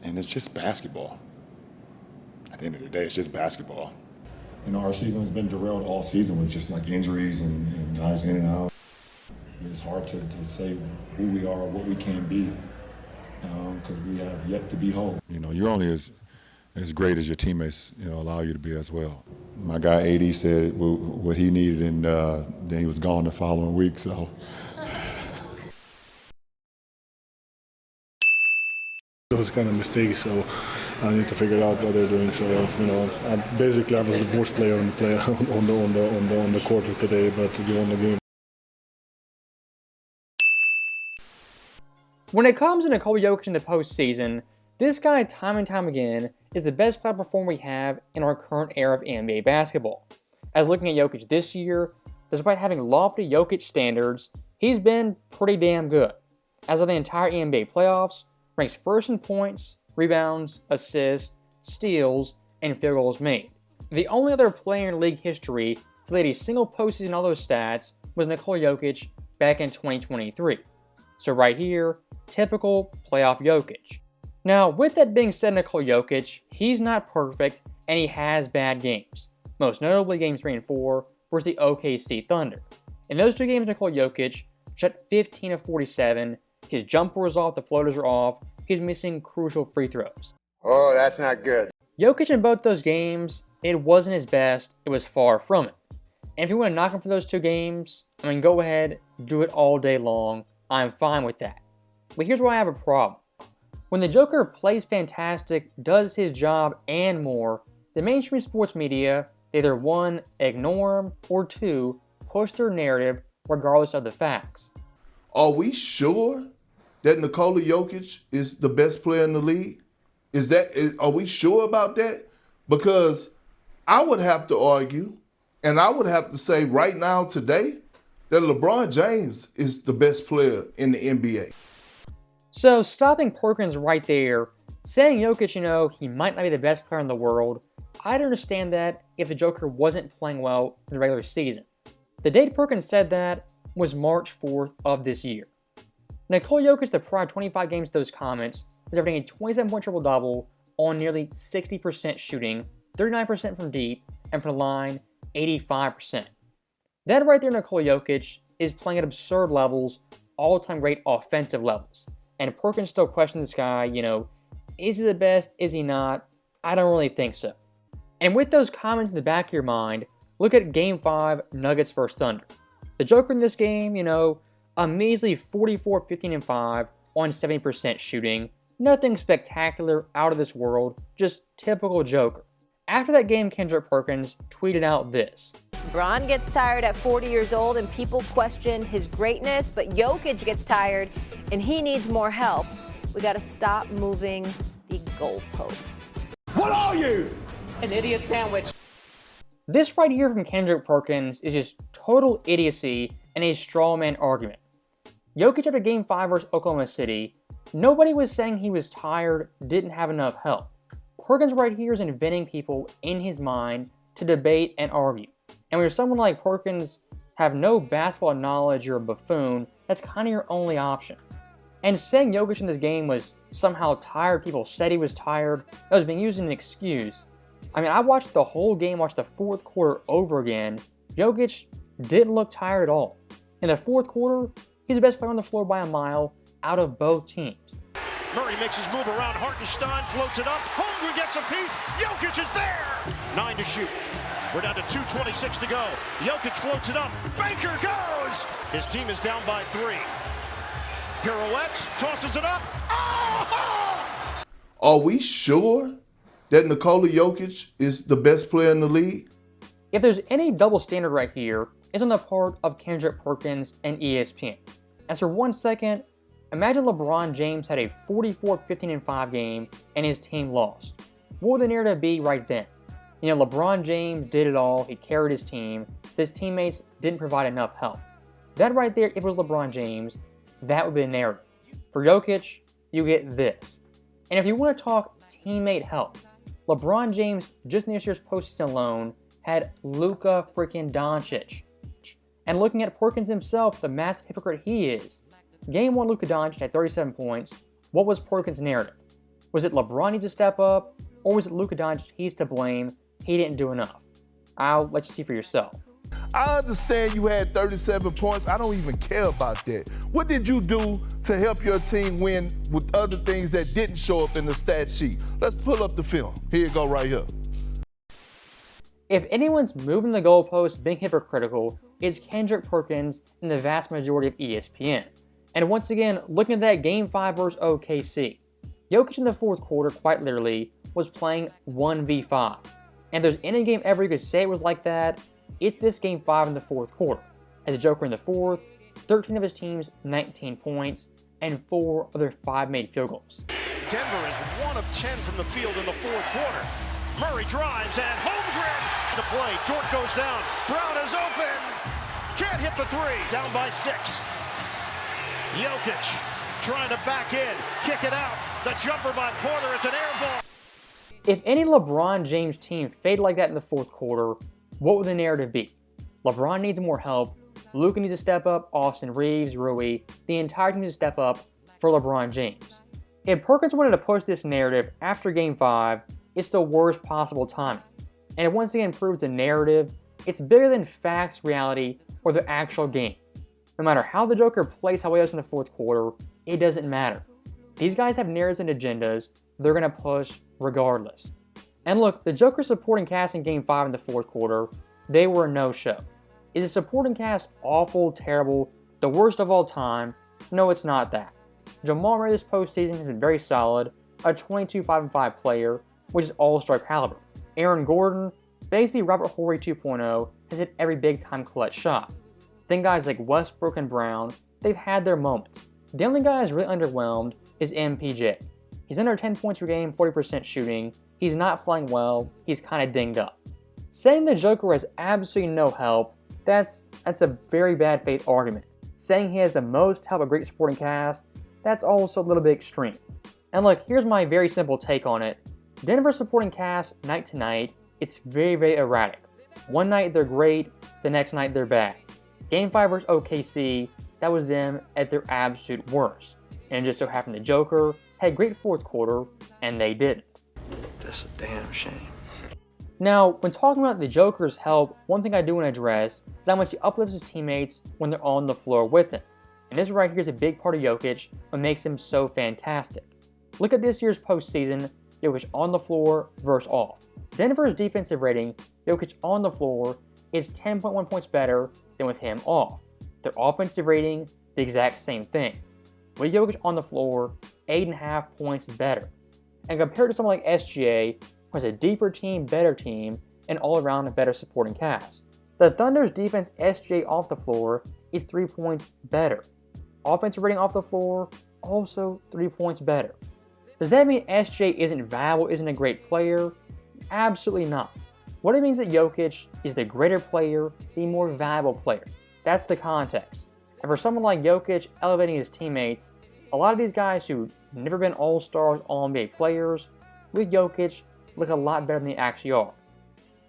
And it's just basketball. At the end of the day, it's just basketball. You know, our season has been derailed all season with just like injuries and guys in and out. It's hard to say who we are or what we can be because we have yet to be whole. You know, you're only as great as your teammates, allow you to be as well. My guy AD said what he needed, and then he was gone the following week. So. Those kind of mistakes, so I need to figure out what they're doing. So basically I was the worst player on the court today, but you won the game. When it comes to Nikola Jokic in the postseason, this guy time and time again is the best player performer we have in our current era of NBA basketball. As looking at Jokic this year, despite having lofty Jokic standards, he's been pretty damn good. As of the entire NBA playoffs, ranks first in points, rebounds, assists, steals, and field goals made. The only other player in league history to lead a single postseason in all those stats was Nikola Jokic back in 2023. So right here, typical playoff Jokic. Now, with that being said, Nikola Jokic, he's not perfect and he has bad games. Most notably games 3 and 4 versus the OKC Thunder. In those two games, Nikola Jokic shot 15 of 47, his jumper was off, the floaters are off, he's missing crucial free throws. Oh, that's not good. Jokic in both those games, it wasn't his best, it was far from it. And if you want to knock him for those two games, go ahead, do it all day long, I'm fine with that. But here's where I have a problem. When the Joker plays fantastic, does his job, and more, the mainstream sports media either 1, ignore him, or 2, push their narrative regardless of the facts. Are we sure that Nikola Jokic is the best player in the league? Are we sure about that? Because I would have to argue, and I would have to say right now today, that LeBron James is the best player in the NBA. So stopping Perkins right there, saying Jokic, he might not be the best player in the world, I'd understand that if the Joker wasn't playing well in the regular season. The date Perkins said that was March 4th of this year. Nikola Jokic, the prior 25 games to those comments, was averaging a 27-point triple-double on nearly 60% shooting, 39% from deep, and from the line, 85%. That right there, Nikola Jokic, is playing at absurd levels, all-time great offensive levels. And Perkins still questions this guy, is he the best, is he not? I don't really think so. And with those comments in the back of your mind, look at Game 5, Nuggets vs. Thunder. The Joker in this game, a measly 44, 15, and 5 on 70% shooting. Nothing spectacular, out of this world, just typical Joker. After that game, Kendrick Perkins tweeted out this. Bron gets tired at 40 years old and people question his greatness, but Jokic gets tired and he needs more help. We got to stop moving the goalpost. What are you? An idiot sandwich. This right here from Kendrick Perkins is just total idiocy and a straw man argument. Jokic after Game 5 versus Oklahoma City, nobody was saying he was tired, didn't have enough help. Perkins right here is inventing people in his mind to debate and argue. And when you're someone like Perkins, have no basketball knowledge, you're a buffoon, that's kind of your only option. And saying Jokic in this game was somehow tired, people said he was tired, that was being used as an excuse. I watched the whole game, watched the fourth quarter over again. Jokic didn't look tired at all. In the fourth quarter, he's the best player on the floor by a mile out of both teams. Murray makes his move around Hartenstein, floats it up. Holmgren gets a piece. Jokic is there. 9 to shoot. We're down to 2:26 to go. Jokic floats it up. Baker goes. His team is down by 3. Pirouettes, tosses it up. Oh! Are we sure that Nikola Jokic is the best player in the league? If there's any double standard right here, it's on the part of Kendrick Perkins and ESPN. As for 1 second, imagine LeBron James had a 44, 15, and 5 game and his team lost. What would the narrative be right then? LeBron James did it all, he carried his team, his teammates didn't provide enough help. That right there, if it was LeBron James, that would be the narrative. For Jokic, you get this. And if you want to talk teammate help, LeBron James, just in this year's postseason alone, had Luka freaking Doncic. And looking at Perkins himself, the massive hypocrite he is. Game 1, Luka Doncic had 37 points. What was Perkins' narrative? Was it LeBron needs to step up, or was it Luka Doncic he's to blame, he didn't do enough? I'll let you see for yourself. I understand you had 37 points. I don't even care about that. What did you do to help your team win with other things that didn't show up in the stat sheet? Let's pull up the film. Here you go right here. If anyone's moving the goalposts being hypocritical, it's Kendrick Perkins and the vast majority of ESPN. And once again, looking at that Game 5 versus OKC, Jokic in the fourth quarter, quite literally, was playing 1v5. And if there's any game ever you could say it was like that, it's this Game 5 in the fourth quarter. As a Joker in the fourth, 13 of his team's 19 points, and 4 of their 5 made field goals. Denver is 1 of 10 from the field in the fourth quarter. Murray drives and Holmgren to play. Dort goes down. Brown is open. Can't hit the 3. Down by 6. Jokic trying to back in. Kick it out. The jumper by Porter. It's an air ball. If any LeBron James team faded like that in the fourth quarter, what would the narrative be? LeBron needs more help. Luka needs to step up. Austin Reeves, Rui, the entire team needs to step up for LeBron James. If Perkins wanted to push this narrative after Game 5, it's the worst possible timing. And it once again proves the narrative, it's bigger than facts, reality, or the actual game. No matter how the Joker plays how he does in the fourth quarter, it doesn't matter. These guys have narratives and agendas they're going to push regardless. And look, the Joker supporting cast in Game 5 in the fourth quarter, they were a no-show. Is the supporting cast awful, terrible, the worst of all time? No, it's not that. Jamal Murray this postseason has been very solid, a 22-5-5 player, which is all-star caliber. Aaron Gordon, basically Robert Horry 2.0, has hit every big-time clutch shot. Then guys like Westbrook and Brown, they've had their moments. The only guy who's really underwhelmed is MPJ. He's under 10 points per game, 40% shooting. He's not playing well. He's kind of dinged up. Saying the Joker has absolutely no help, that's a very bad faith argument. Saying he has the most help, a great supporting cast, that's also a little bit extreme. And look, here's my very simple take on it. Denver supporting cast, night to night, it's very, very erratic. One night they're great, the next night they're bad. Game 5 versus OKC, that was them at their absolute worst. And it just so happened the Joker had a great fourth quarter, and they didn't. That's a damn shame. Now, when talking about the Joker's help, one thing I do want to address is how much he uplifts his teammates when they're on the floor with him. And this right here is a big part of Jokic, what makes him so fantastic. Look at this year's postseason, Jokic on the floor versus off. Denver's defensive rating, Jokic on the floor, is 10.1 points better than with him off. Their offensive rating, the exact same thing. With Jokic on the floor, 8.5 points better. And compared to someone like SGA, who has a deeper team, better team, and all-around a better supporting cast. The Thunder's defense SGA off the floor is 3 points better. Offensive rating off the floor, also 3 points better. Does that mean SGA isn't valuable, isn't a great player? Absolutely not. What it means that Jokic is the greater player, the more valuable player. That's the context. And for someone like Jokic elevating his teammates, a lot of these guys who've never been all-stars, all-NBA players, with Jokic, look a lot better than they actually are.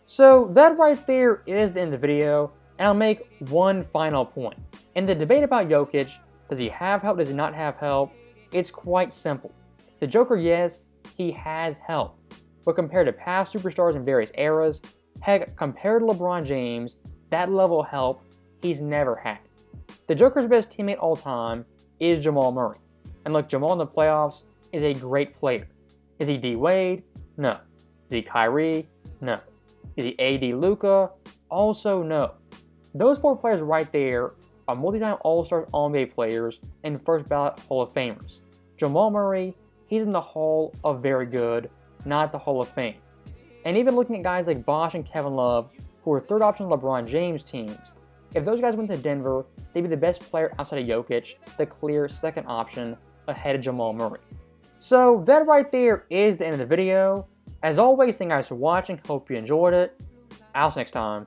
So that right there is the end of the video, and I'll make one final point. In the debate about Jokic, does he have help, does he not have help? It's quite simple. The Joker, yes, he has help. But compared to past superstars in various eras, heck, compared to LeBron James, that level of help he's never had. The Joker's best teammate all time is Jamal Murray. And look, Jamal in the playoffs is a great player. Is he D Wade? No. Is he Kyrie? No. Is he AD Luka? Also no. Those 4 players right there are multi-time All-Stars, All-NBA players and first ballot Hall of Famers. Jamal Murray, he's in the Hall of Very Good, not the Hall of Fame. And even looking at guys like Bosh and Kevin Love, who are third option LeBron James teams, if those guys went to Denver, they'd be the best player outside of Jokic, the clear second option ahead of Jamal Murray. So that right there is the end of the video. As always, thank you guys for watching, hope you enjoyed it. I'll see you next time.